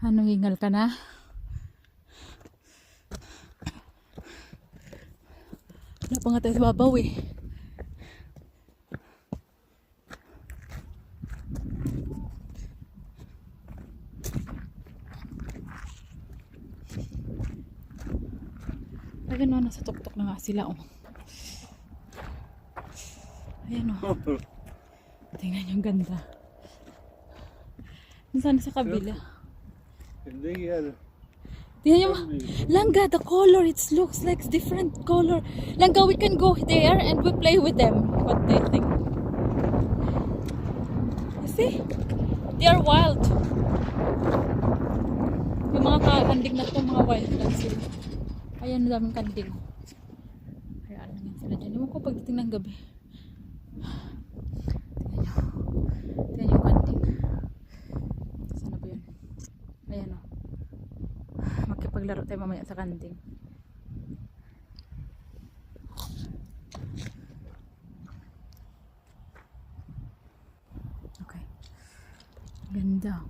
Ano, hingal ka na? Wala pa nga tayo sa babaw eh. Ayan o, nasa tuktok na nga sila oh. Ayan o. Tingnan yung ganda. Nasaan sa kabila? Hindi yan. Tingnan nyo, Langga, the color, it looks like different color. Langga, we can go there and we play with them. What do you think? You see? They are wild. Yung mga kanding na ito, mga wild lang sila. Ayan, daming kanding. Hayaan lang yan sila dyan. Ewan ko pagdating ng gabi. Tingnan yung kanding. Sana ba yun? Ayan o. Magkipaglaro tayo mamaya sa kanding. Okay. Ganda.